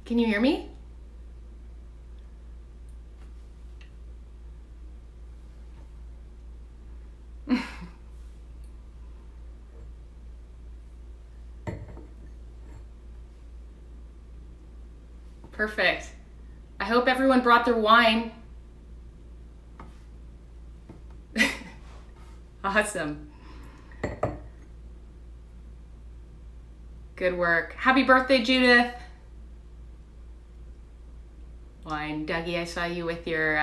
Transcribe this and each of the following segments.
Can you hear me? Perfect. I hope everyone brought their wine. Awesome. Good work. Happy birthday, Judith. Wine. Dougie, I saw you with your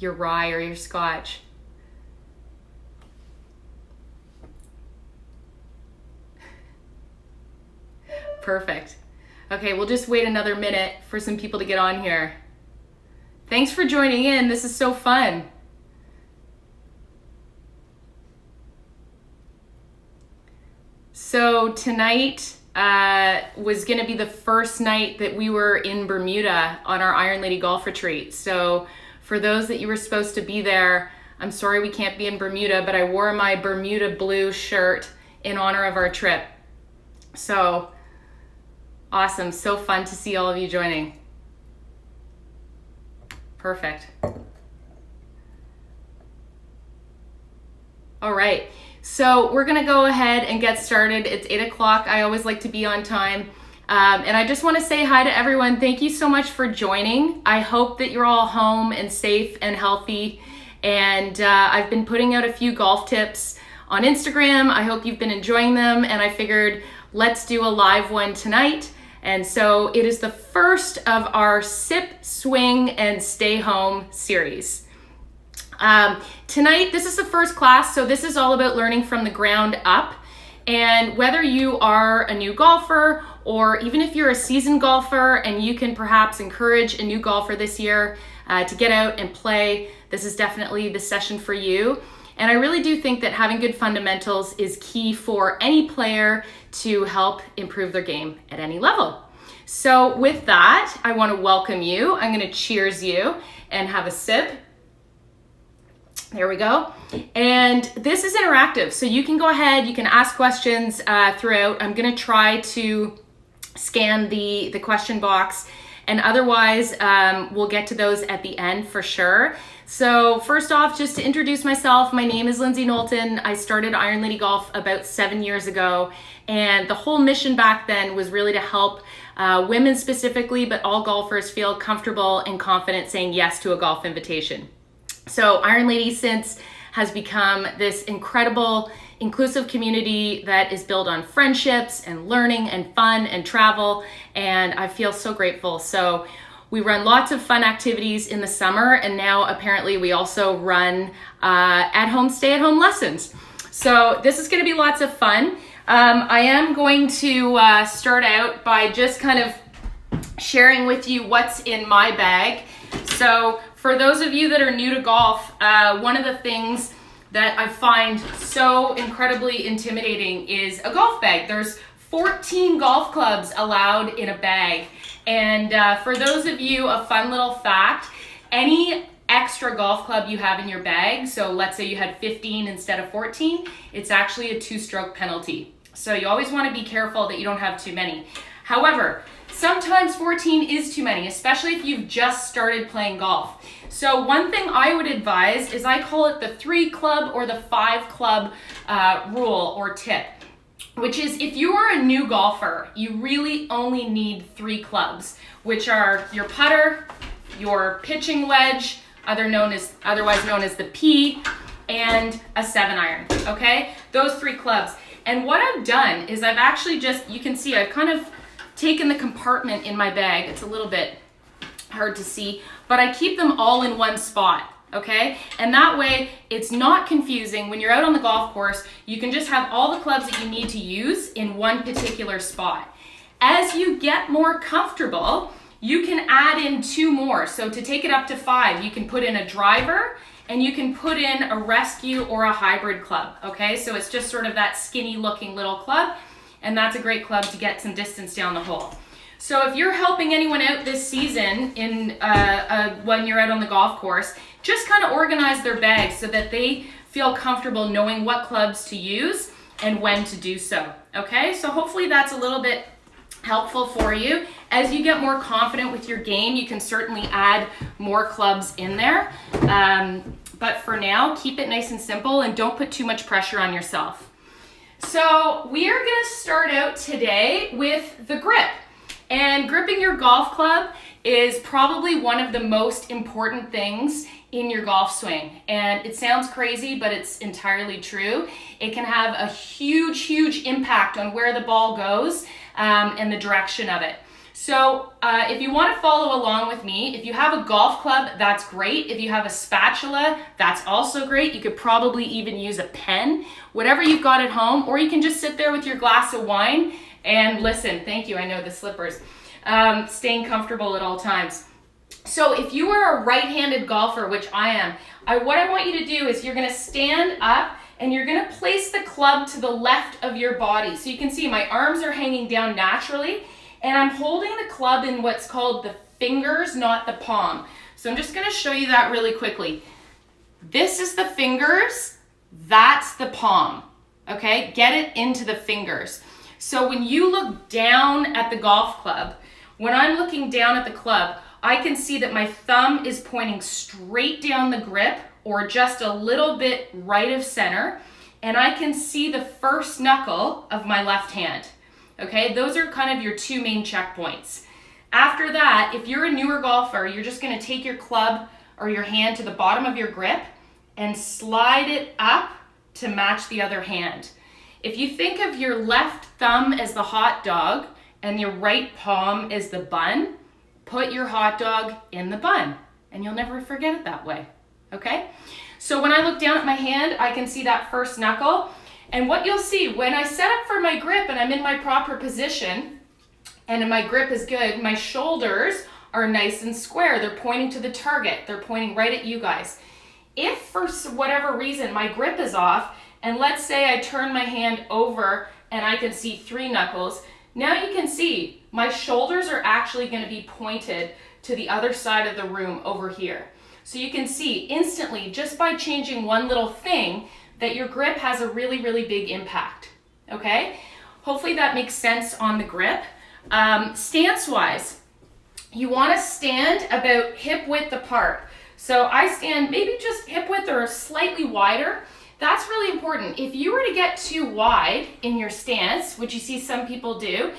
rye or your scotch. Perfect. Okay, we'll just wait another minute for some people to get on here. Thanks for joining in. This is so fun. So tonight was going to be the first night that we were in Bermuda on our Iron Lady Golf Retreat. So for those that you were supposed to be there, I'm sorry we can't be in Bermuda, but I wore my Bermuda blue shirt in honor of our trip. So awesome. So fun to see all of you joining. Perfect. All right. So we're going to go ahead and get started. It's 8 o'clock. I always like to be on time. And I just want to say hi to everyone. Thank you so much for joining. I hope that you're all home and safe and healthy. And I've been putting out a few golf tips on Instagram. I hope you've been enjoying them. And I figured let's do a live one tonight. And so it is the first of our Sip, Swing, and Stay Home series. Tonight, this is the first class, so this is all about learning from the ground up. And whether you are a new golfer or even if you're a seasoned golfer and you can perhaps encourage a new golfer this year to get out and play, this is definitely the session for you. And I really do think that having good fundamentals is key for any player to help improve their game at any level. So with that, I want to welcome you. I'm going to cheers you and have a sip. There we go. And this is interactive, so you can go ahead, you can ask questions throughout. I'm going to try to scan the question box, and otherwise we'll get to those at the end for sure. So first off, just to introduce myself, my name is Lindsay Knowlton. I started Iron Lady Golf about 7 years ago, and the whole mission back then was really to help women specifically, but all golfers feel comfortable and confident saying yes to a golf invitation. So Iron Lady since has become this incredible, inclusive community that is built on friendships and learning and fun and travel, and I feel so grateful. So we run lots of fun activities in the summer, and now apparently we also run at-home, stay-at-home lessons. So this is going to be lots of fun. I am going to start out by just kind of sharing with you what's in my bag. So for those of you that are new to golf, one of the things that I find so incredibly intimidating is a golf bag. There's 14 golf clubs allowed in a bag. And for those of you, a fun little fact, any extra golf club you have in your bag, so let's say you had 15 instead of 14, it's actually a 2-stroke penalty. So you always want to be careful that you don't have too many. However, sometimes 14 is too many, especially if you've just started playing golf. So one thing I would advise is I call it the 3 club or the 5 club rule or tip, which is if you are a new golfer, you really only need 3 clubs, which are your putter, your pitching wedge, otherwise known as the P, and a 7-iron, okay? Those 3 clubs. And what I've done is I've actually just, you can see I've kind of taken the compartment in my bag. It's a little bit hard to see, but I keep them all in one spot, okay? And that way it's not confusing. When you're out on the golf course, you can just have all the clubs that you need to use in one particular spot. As you get more comfortable, you can add in 2 more. So to take it up to 5, you can put in a driver and you can put in a rescue or a hybrid club, okay? So it's just sort of that skinny looking little club, and that's a great club to get some distance down the hole. So if you're helping anyone out this season in when you're out on the golf course, just kind of organize their bags so that they feel comfortable knowing what clubs to use and when to do so, okay? So hopefully that's a little bit helpful for you. As you get more confident with your game, you can certainly add more clubs in there. But for now, keep it nice and simple and don't put too much pressure on yourself. So we are gonna start out today with the grip. And gripping your golf club is probably one of the most important things in your golf swing. And it sounds crazy, but it's entirely true. It can have a huge, huge impact on where the ball goes and the direction of it. So if you want to follow along with me, if you have a golf club, that's great. If you have a spatula, that's also great. You could probably even use a pen, whatever you've got at home, or you can just sit there with your glass of wine and listen. Thank you, I know the slippers. Staying comfortable at all times. So if you are a right-handed golfer, which I am, what I want you to do is you're gonna stand up and you're gonna place the club to the left of your body. So you can see my arms are hanging down naturally, and I'm holding the club in what's called the fingers, not the palm. So I'm just gonna show you that really quickly. This is the fingers, that's the palm, okay? Get it into the fingers. So when you look down at the golf club, when I'm looking down at the club, I can see that my thumb is pointing straight down the grip or just a little bit right of center, and I can see the first knuckle of my left hand. Okay, those are kind of your two main checkpoints. After that, if you're a newer golfer, you're just gonna take your club or your hand to the bottom of your grip and slide it up to match the other hand. If you think of your left thumb as the hot dog and your right palm as the bun, put your hot dog in the bun and you'll never forget it that way, okay? So when I look down at my hand, I can see that first knuckle. And what you'll see, when I set up for my grip and I'm in my proper position and my grip is good, my shoulders are nice and square. They're pointing to the target. They're pointing right at you guys. If for whatever reason my grip is off, and let's say I turn my hand over and I can see three knuckles, now you can see my shoulders are actually going to be pointed to the other side of the room over here. So you can see instantly, just by changing one little thing, that your grip has a really, really big impact, okay? Hopefully that makes sense on the grip. Stance-wise, you wanna stand about hip width apart. So I stand maybe just hip width or slightly wider. That's really important. If you were to get too wide in your stance, which you see some people do,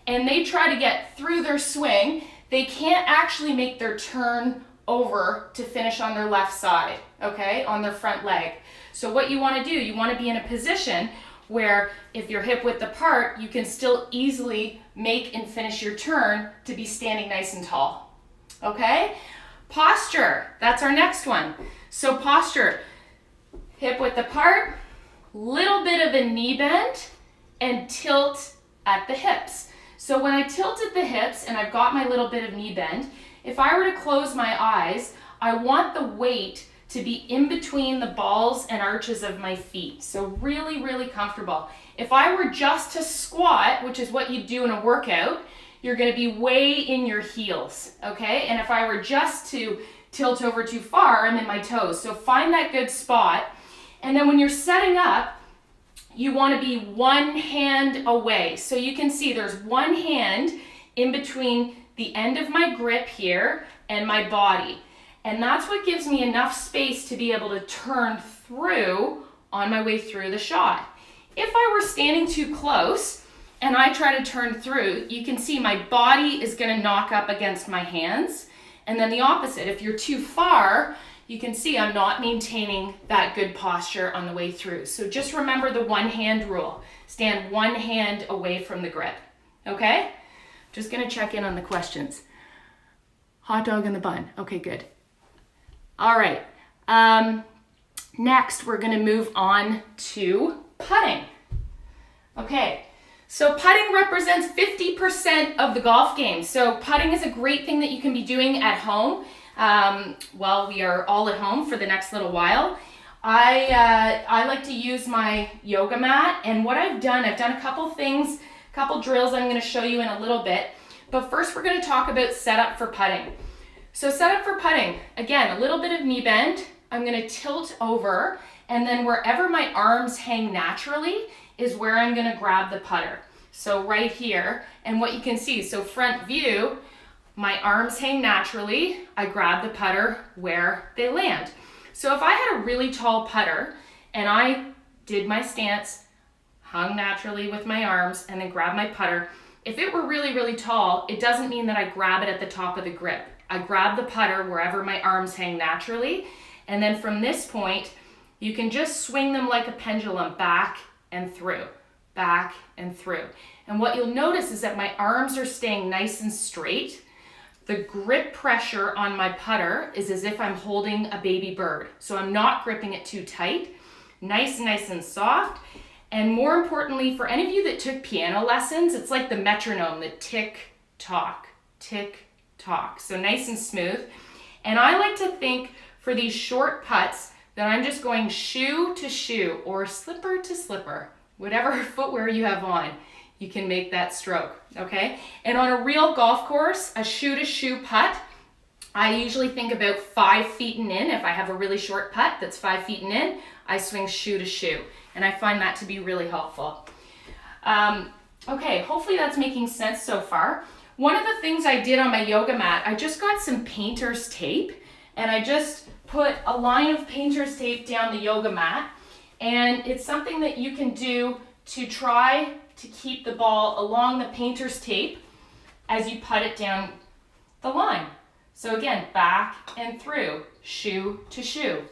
and they try to get through their swing, they can't actually make their turn over to finish on their left side, okay, on their front leg. So what you want to do, you want to be in a position where if you're hip width apart, you can still easily make and finish your turn to be standing nice and tall, okay? Posture, that's our next one. So posture, hip width apart, little bit of a knee bend, and tilt at the hips. So when I tilt at the hips and I've got my little bit of knee bend, if I were to close my eyes, I want the weight to be in between the balls and arches of my feet. So really, really comfortable. If I were just to squat, which is what you do in a workout, you're gonna be way in your heels, okay? And if I were just to tilt over too far, I'm in my toes. So find that good spot. And then when you're setting up, you wanna be one hand away. So you can see there's one hand in between the end of my grip here and my body. And that's what gives me enough space to be able to turn through on my way through the shot. If I were standing too close and I try to turn through, you can see my body is gonna knock up against my hands. And then the opposite, if you're too far, you can see I'm not maintaining that good posture on the way through. So just remember the one hand rule. Stand one hand away from the grip, okay? Just gonna check in on the questions. Hot dog in the bun, okay, good. All right, next we're gonna move on to putting. Okay, so putting represents 50% of the golf game. So putting is a great thing that you can be doing at home while we are all at home for the next little while. I like to use my yoga mat, and what I've done a couple things, couple drills I'm gonna show you in a little bit, but first we're gonna talk about setup for putting. So setup for putting, again, a little bit of knee bend. I'm gonna tilt over, and then wherever my arms hang naturally is where I'm gonna grab the putter. So right here, and what you can see, so front view, my arms hang naturally. I grab the putter where they land. So if I had a really tall putter and I did my stance, hung naturally with my arms, and then grab my putter, if it were really, really tall, it doesn't mean that I grab it at the top of the grip. I grab the putter wherever my arms hang naturally, and then from this point, you can just swing them like a pendulum back and through, back and through. And what you'll notice is that my arms are staying nice and straight. The grip pressure on my putter is as if I'm holding a baby bird. So I'm not gripping it too tight, nice and soft. And more importantly, for any of you that took piano lessons, it's like the metronome, the tick, tock, tick, tock. So nice and smooth. And I like to think for these short putts that I'm just going shoe to shoe or slipper to slipper, whatever footwear you have on, you can make that stroke, okay? And on a real golf course, a shoe to shoe putt, I usually think about 5 feet and in. If I have a really short putt that's 5 feet and in, I swing shoe to shoe. And I find that to be really helpful. Okay, hopefully that's making sense so far. One of the things I did on my yoga mat, I just got some painter's tape and I just put a line of painter's tape down the yoga mat. And it's something that you can do to try to keep the ball along the painter's tape as you putt it down the line. So again, back and through, shoe to shoe.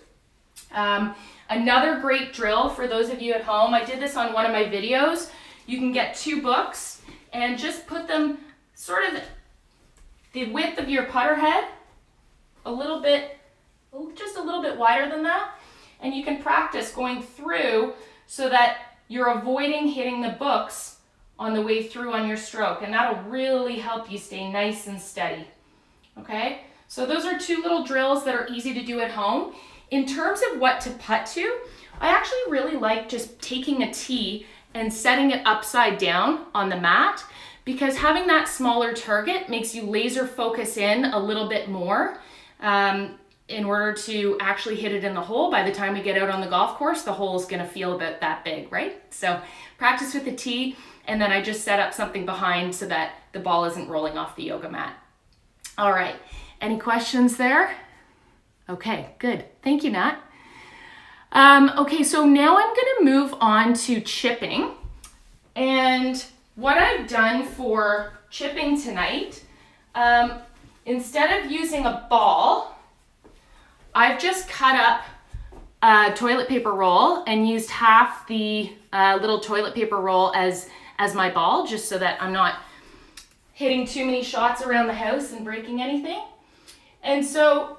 Another great drill for those of you at home, I did this on one of my videos. You can get 2 books and just put them sort of the width of your putter head, just a little bit wider than that. And you can practice going through so that you're avoiding hitting the books on the way through on your stroke. And that'll really help you stay nice and steady. Okay, so those are 2 little drills that are easy to do at home. In terms of what to putt to, I actually really like just taking a tee and setting it upside down on the mat, because having that smaller target makes you laser focus in a little bit more in order to actually hit it in the hole. By the time we get out on the golf course, the hole is going to feel about that big, right? So practice with the tee, and then I just set up something behind so that the ball isn't rolling off the yoga mat. All right, any questions there? Okay, good. Thank you, Nat. Okay, so now I'm gonna move on to chipping. And what I've done for chipping tonight, instead of using a ball, I've just cut up a toilet paper roll and used half the little toilet paper roll as my ball, just so that I'm not hitting too many shots around the house and breaking anything. And so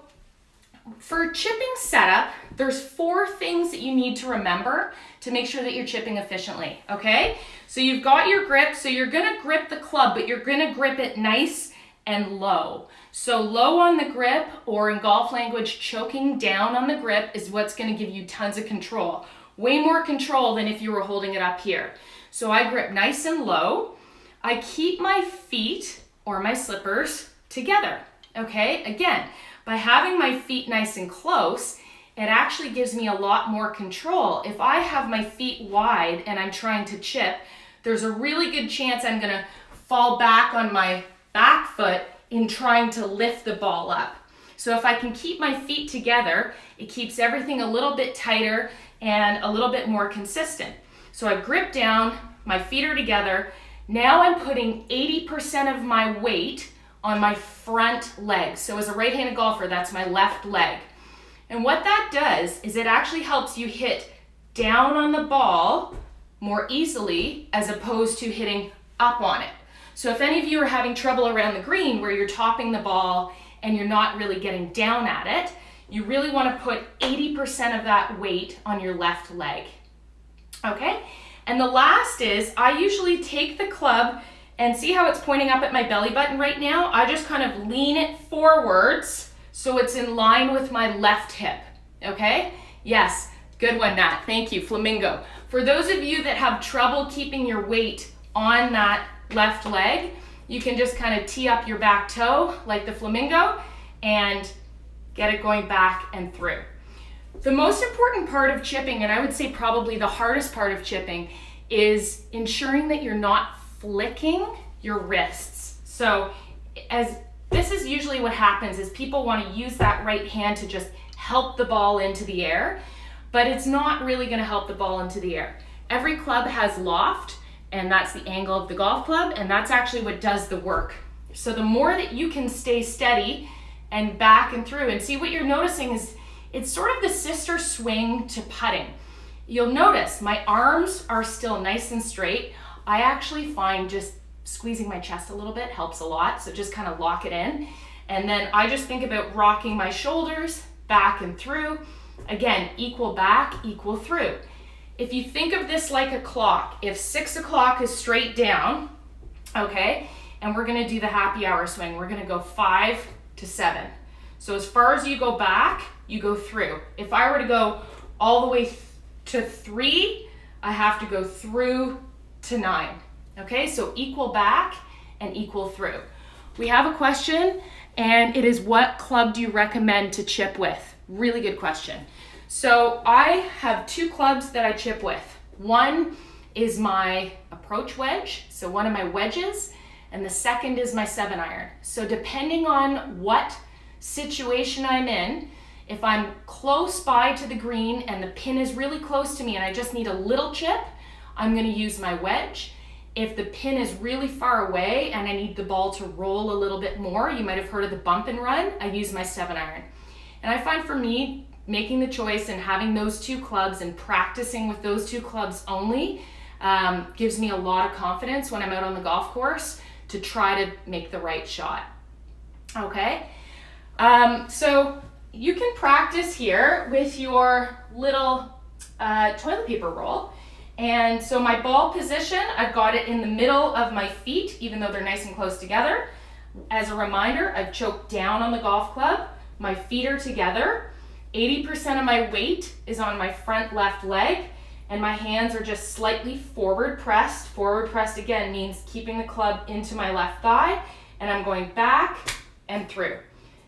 for chipping setup, there's 4 things that you need to remember to make sure that you're chipping efficiently, okay? So you've got your grip, so you're gonna grip the club, but you're gonna grip it nice and low. So low on the grip, or in golf language, choking down on the grip, is what's gonna give you tons of control. Way more control than if you were holding it up here. So I grip nice and low. I keep my feet, or my slippers, together, okay? Again, by having my feet nice and close, it actually gives me a lot more control. If I have my feet wide and I'm trying to chip, there's a really good chance I'm gonna fall back on my back foot in trying to lift the ball up. So if I can keep my feet together, it keeps everything a little bit tighter and a little bit more consistent. So I grip down, my feet are together. Now I'm putting 80% of my weight on my front leg. So as a right-handed golfer, that's my left leg. And what that does is it actually helps you hit down on the ball more easily as opposed to hitting up on it. So if any of you are having trouble around the green where you're topping the ball and you're not really getting down at it, you really want to put 80% of that weight on your left leg. Okay? And the last is, I usually take the club, and see how it's pointing up at my belly button right now? I just kind of lean it forwards so it's in line with my left hip, okay? Yes, good one, Nat, thank you, flamingo. For those of you that have trouble keeping your weight on that left leg, you can just kind of tee up your back toe like the flamingo and get it going back and through. The most important part of chipping, and I would say probably the hardest part of chipping, is ensuring that you're not flicking your wrists. So this is usually what happens is people want to use that right hand to just help the ball into the air, but it's not really going to help the ball into the air. Every club has loft, and that's the angle of the golf club, and that's actually what does the work. So the more that you can stay steady and back and through, and see what you're noticing is it's sort of the sister swing to putting. You'll notice my arms are still nice and straight. I actually find just squeezing my chest a little bit helps a lot, so just kind of lock it in. And then I just think about rocking my shoulders back and through. Again, equal back, equal through. If you think of this like a clock, if 6 o'clock is straight down, okay, and we're gonna do the happy hour swing, we're gonna go 5 to 7. So as far as you go back, you go through. If I were to go all the way to 3, I have to go through to 9. Okay, so equal back and equal through. We have a question, and it is, what club do you recommend to chip with? Really good question. So I have 2 clubs that I chip with. One is my approach wedge, so one of my wedges, and the second is my 7-iron. So depending on what situation I'm in, if I'm close by to the green and the pin is really close to me and I just need a little chip, I'm gonna use my wedge. If the pin is really far away and I need the ball to roll a little bit more, you might have heard of the bump and run, I use my 7-iron. And I find for me, making the choice and having those 2 clubs and practicing with those 2 clubs only gives me a lot of confidence when I'm out on the golf course to try to make the right shot. Okay, so you can practice here with your little toilet paper roll. And so my ball position, I've got it in the middle of my feet, even though they're nice and close together. As a reminder, I've choked down on the golf club. My feet are together. 80% of my weight is on my front left leg, and my hands are just slightly forward pressed. Forward pressed again means keeping the club into my left thigh, and I'm going back and through.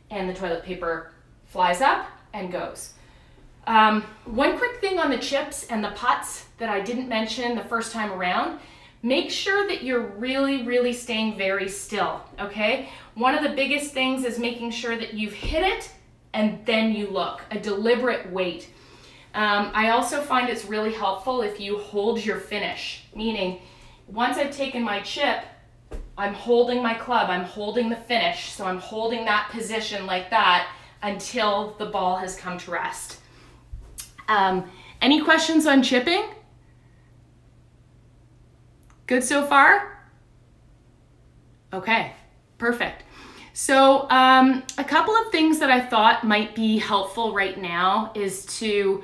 And the toilet paper flies up and goes. One quick thing on the chips and the putts that I didn't mention the first time around, make sure that you're really, really staying very still, okay? One of the biggest things is making sure that you've hit it and then you look, a deliberate wait. I also find it's really helpful if you hold your finish, meaning once I've taken my chip, I'm holding my club, I'm holding the finish, so I'm holding that position like that until the ball has come to rest. Any questions on chipping? Good so far? Okay, perfect. So a couple of things that I thought might be helpful right now is to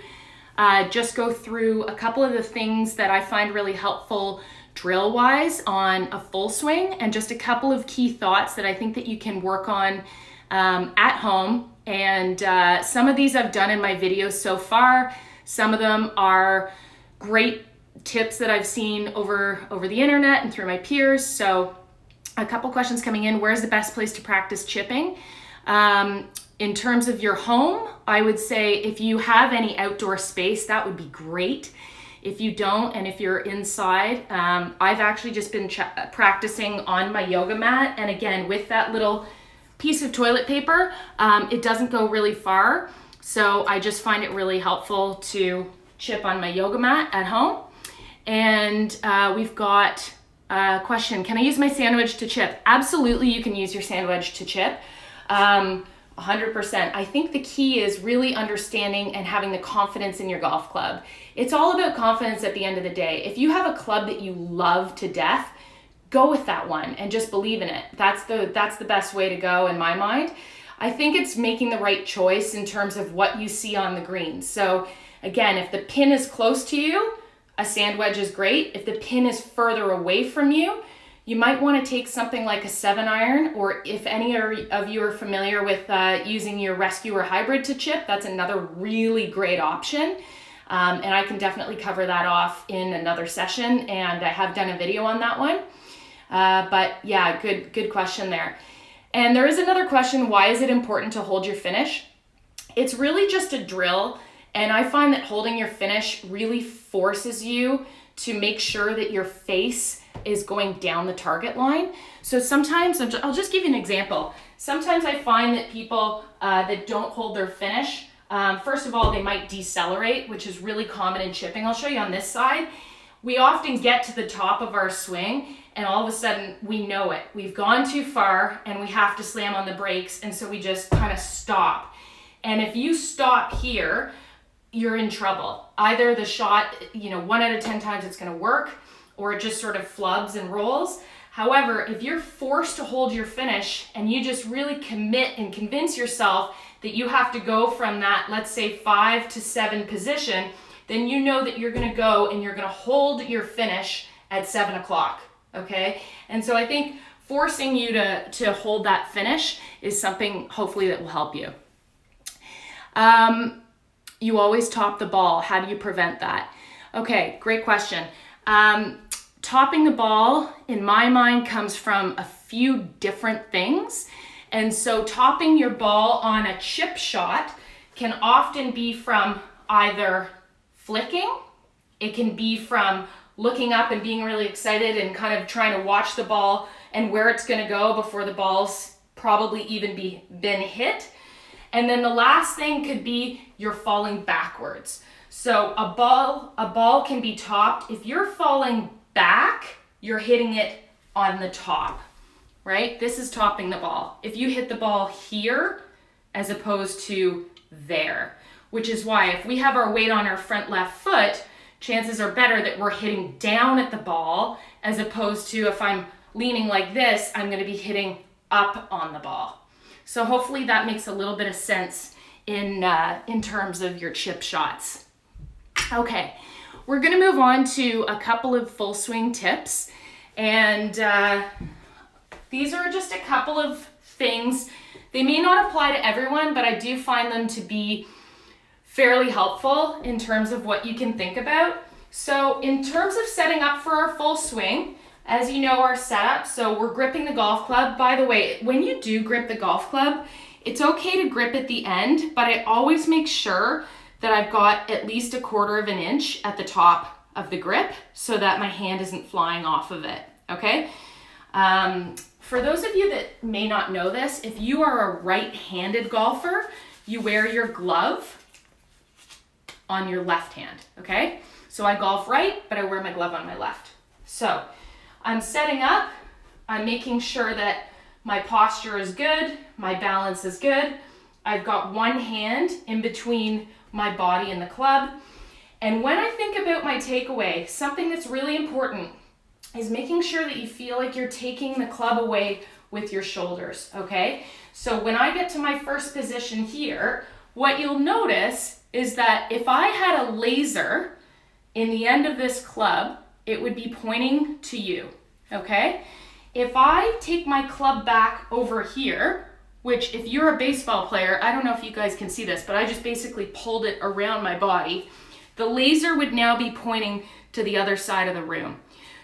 just go through a couple of the things that I find really helpful drill-wise on a full swing, and just a couple of key thoughts that I think that you can work on at home. And some of these I've done in my videos so far. Some of them are great tips that I've seen over the internet and through my peers. So a couple questions coming in. Where's the best place to practice chipping? In terms of your home, I would say if you have any outdoor space, that would be great. If you don't, and if you're inside, I've actually just been practicing on my yoga mat. And again, with that little piece of toilet paper, it doesn't go really far. So I just find it really helpful to chip on my yoga mat at home. And we've got a question. Can I use my sand wedge to chip? Absolutely, you can use your sand wedge to chip. 100%. I think the key is really understanding and having the confidence in your golf club. It's all about confidence at the end of the day. If you have a club that you love to death, go with that one and just believe in it. That's the best way to go in my mind. I think it's making the right choice in terms of what you see on the green. So again, if the pin is close to you, a sand wedge is great. If the pin is further away from you, you might want to take something like a 7-iron, or if any of you are familiar with using your Rescuer Hybrid to chip, that's another really great option. And I can definitely cover that off in another session, and I have done a video on that one. But yeah, good question there. And there is another question, why is it important to hold your finish? It's really just a drill, and I find that holding your finish really forces you to make sure that your face is going down the target line. So sometimes, I'll just give you an example. Sometimes I find that people that don't hold their finish, first of all, they might decelerate, which is really common in chipping. I'll show you on this side. We often get to the top of our swing and all of a sudden we know it. We've gone too far and we have to slam on the brakes, and so we just kind of stop. And if you stop here, you're in trouble. Either the shot, 1 out of 10 times it's going to work, or it just sort of flubs and rolls. However, if you're forced to hold your finish and you just really commit and convince yourself that you have to go from that, let's say 5 to 7 position, then you know that you're going to go and you're going to hold your finish at 7 o'clock. Okay? And so I think forcing you to hold that finish is something hopefully that will help you. You always top the ball. How do you prevent that? Okay, great question. Topping the ball, in my mind, comes from a few different things. And so topping your ball on a chip shot can often be from either flicking, it can be from looking up and being really excited and kind of trying to watch the ball and where it's going to go before the ball's probably even been hit. And then the last thing could be you're falling backwards. So a ball can be topped. If you're falling back, you're hitting it on the top, right? This is topping the ball. If you hit the ball here as opposed to there, which is why if we have our weight on our front left foot, chances are better that we're hitting down at the ball as opposed to if I'm leaning like this, I'm going to be hitting up on the ball. So hopefully that makes a little bit of sense in terms of your chip shots. Okay, we're going to move on to a couple of full swing tips, and these are just a couple of things. They may not apply to everyone, but I do find them to be fairly helpful in terms of what you can think about. So in terms of setting up for our full swing, as you know, our setup, so we're gripping the golf club. By the way, when you do grip the golf club, it's okay to grip at the end, but I always make sure that I've got at least 1/4 of an inch at the top of the grip so that my hand isn't flying off of it, okay? For those of you that may not know this, if you are a right-handed golfer, you wear your glove on your left hand, okay? So I golf right, but I wear my glove on my left. So I'm setting up, I'm making sure that my posture is good, my balance is good. I've got one hand in between my body and the club. And when I think about my takeaway, something that's really important is making sure that you feel like you're taking the club away with your shoulders, okay? So when I get to my first position here, what you'll notice is that if I had a laser in the end of this club, it would be pointing to you, okay? If I take my club back over here, which if you're a baseball player, I don't know if you guys can see this, but I just basically pulled it around my body, the laser would now be pointing to the other side of the room.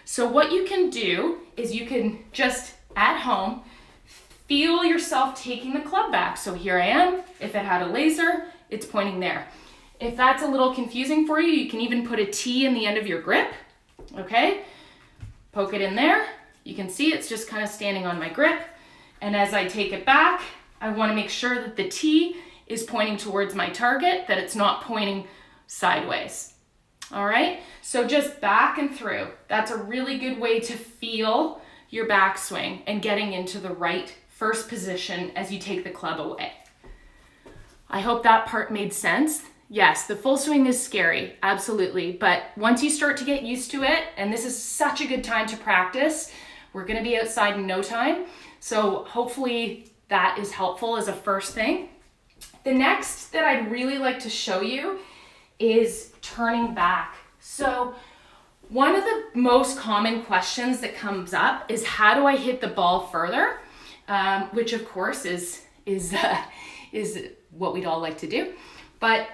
So what you can do is you can just, at home, feel yourself taking the club back. So here I am. If it had a laser, it's pointing there. If that's a little confusing for you, you can even put a T in the end of your grip, okay? Poke it in there. You can see it's just kind of standing on my grip. And as I take it back, I want to make sure that the T is pointing towards my target, that it's not pointing sideways. All right, so just back and through. That's a really good way to feel your backswing and getting into the right first position as you take the club away. I hope that part made sense. Yes, the full swing is scary, absolutely. But once you start to get used to it, and this is such a good time to practice, we're going to be outside in no time. So hopefully that is helpful as a first thing. The next that I'd really like to show you is turning back. So one of the most common questions that comes up is how do I hit the ball further? Which of course is what we'd all like to do. But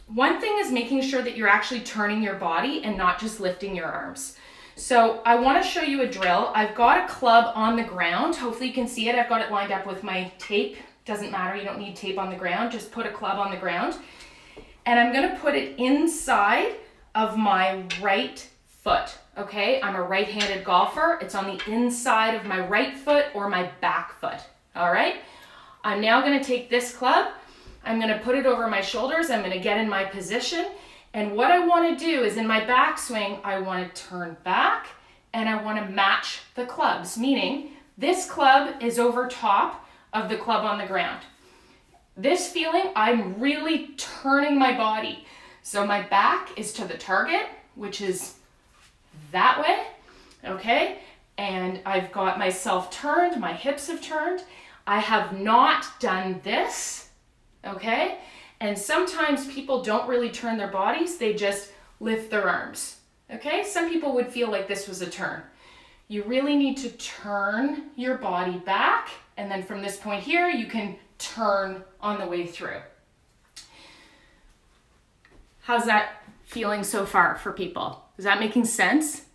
one thing is making sure that you're actually turning your body and not just lifting your arms. So I want to show you a drill. I've got a club on the ground. Hopefully you can see it. I've got it lined up with my tape. Doesn't matter, you don't need tape on the ground. Just put a club on the ground. And I'm going to put it inside of my right foot, okay? I'm a right-handed golfer. It's on the inside of my right foot or my back foot, all right? I'm now gonna take this club, I'm gonna put it over my shoulders, I'm gonna get in my position, and what I wanna do is in my backswing, I wanna turn back and I wanna match the clubs, meaning this club is over top of the club on the ground. This feeling, I'm really turning my body. So my back is to the target, which is that way, okay? And I've got myself turned, my hips have turned. I have not done this, okay? And sometimes people don't really turn their bodies, they just lift their arms, okay? Some people would feel like this was a turn. You really need to turn your body back, and then from this point here, you can turn on the way through. How's that feeling so far for people? Is that making sense?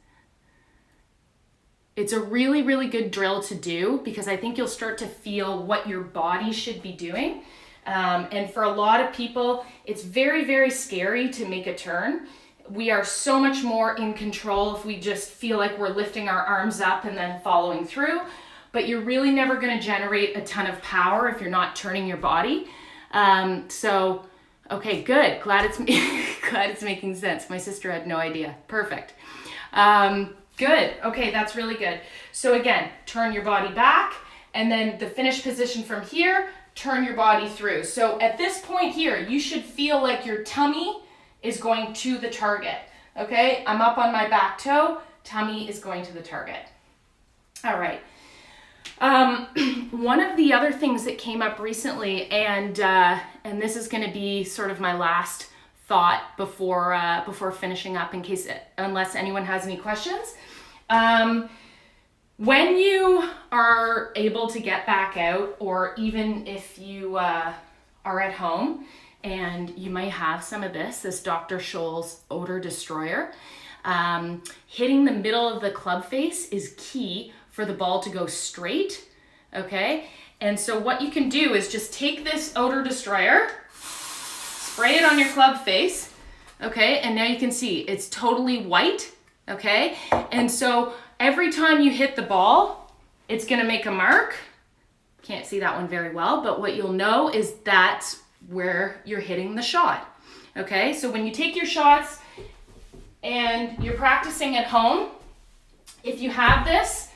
It's a really, really good drill to do because I think you'll start to feel what your body should be doing. And for a lot of people, it's very, very scary to make a turn. We are so much more in control if we just feel like we're lifting our arms up and then following through. But you're really never going to generate a ton of power if you're not turning your body. Okay, good. Glad it's making sense. My sister had no idea. Perfect. Good. Okay, that's really good. So again, turn your body back, and then the finish position from here, turn your body through. So at this point here, you should feel like your tummy is going to the target. Okay, I'm up on my back toe, tummy is going to the target. All right. One of the other things that came up recently, and this is going to be sort of my last thought before finishing up, unless anyone has any questions. When you are able to get back out, or even if you are at home, and you might have some of this Dr. Scholl's Odor Destroyer, hitting the middle of the club face is key for the ball to go straight, okay? And so what you can do is just take this Odor Destroyer, spray it on your club face, okay? And now you can see it's totally white, okay? And so every time you hit the ball, it's gonna make a mark. Can't see that one very well, but what you'll know is that's where you're hitting the shot, okay? So when you take your shots and you're practicing at home, if you have this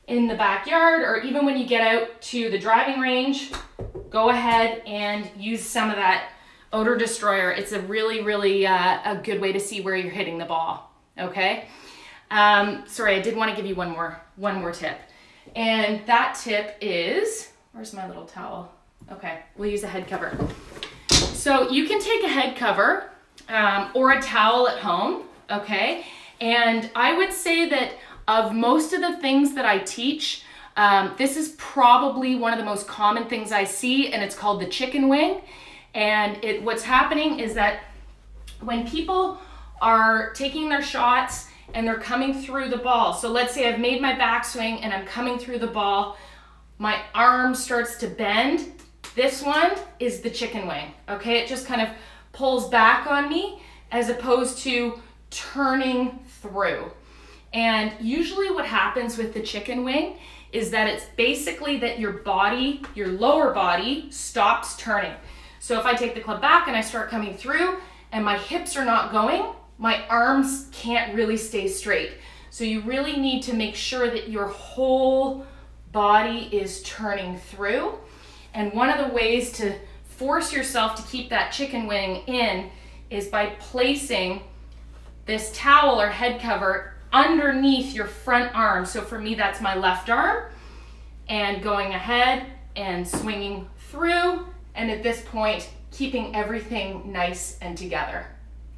in the backyard, or even when you get out to the driving range, go ahead and use some of that Odor Destroyer. It's a really, really a good way to see where you're hitting the ball, okay? Sorry, I did want to give you one more tip. And that tip is, where's my little towel? Okay, we'll use a head cover. So you can take a head cover or a towel at home, okay? And I would say that of most of the things that I teach, this is probably one of the most common things I see, and it's called the chicken wing. And what's happening is that when people are taking their shots and they're coming through the ball, so let's say I've made my backswing and I'm coming through the ball, my arm starts to bend. This one is the chicken wing, okay? It just kind of pulls back on me as opposed to turning through. And usually what happens with the chicken wing is that it's basically that your body, your lower body, stops turning. So if I take the club back and I start coming through and my hips are not going, my arms can't really stay straight. So you really need to make sure that your whole body is turning through. And one of the ways to force yourself to keep that chicken wing in is by placing this towel or head cover underneath your front arm. So for me, that's my left arm, and going ahead and swinging through, and at this point, keeping everything nice and together,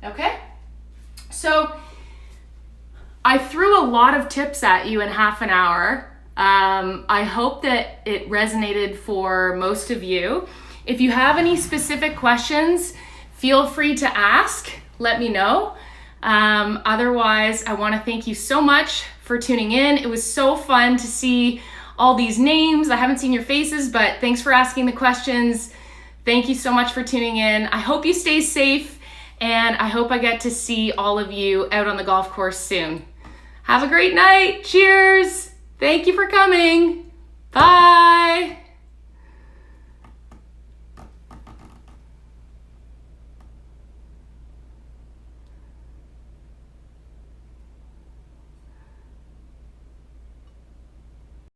okay? So I threw a lot of tips at you in half an hour. I hope that it resonated for most of you. If you have any specific questions, feel free to ask, let me know. Otherwise, I want to thank you so much for tuning in. It was so fun to see all these names. I haven't seen your faces, but thanks for asking the questions. Thank you so much for tuning in. I hope you stay safe, and I hope I get to see all of you out on the golf course soon. Have a great night. Cheers. Thank you for coming. Bye.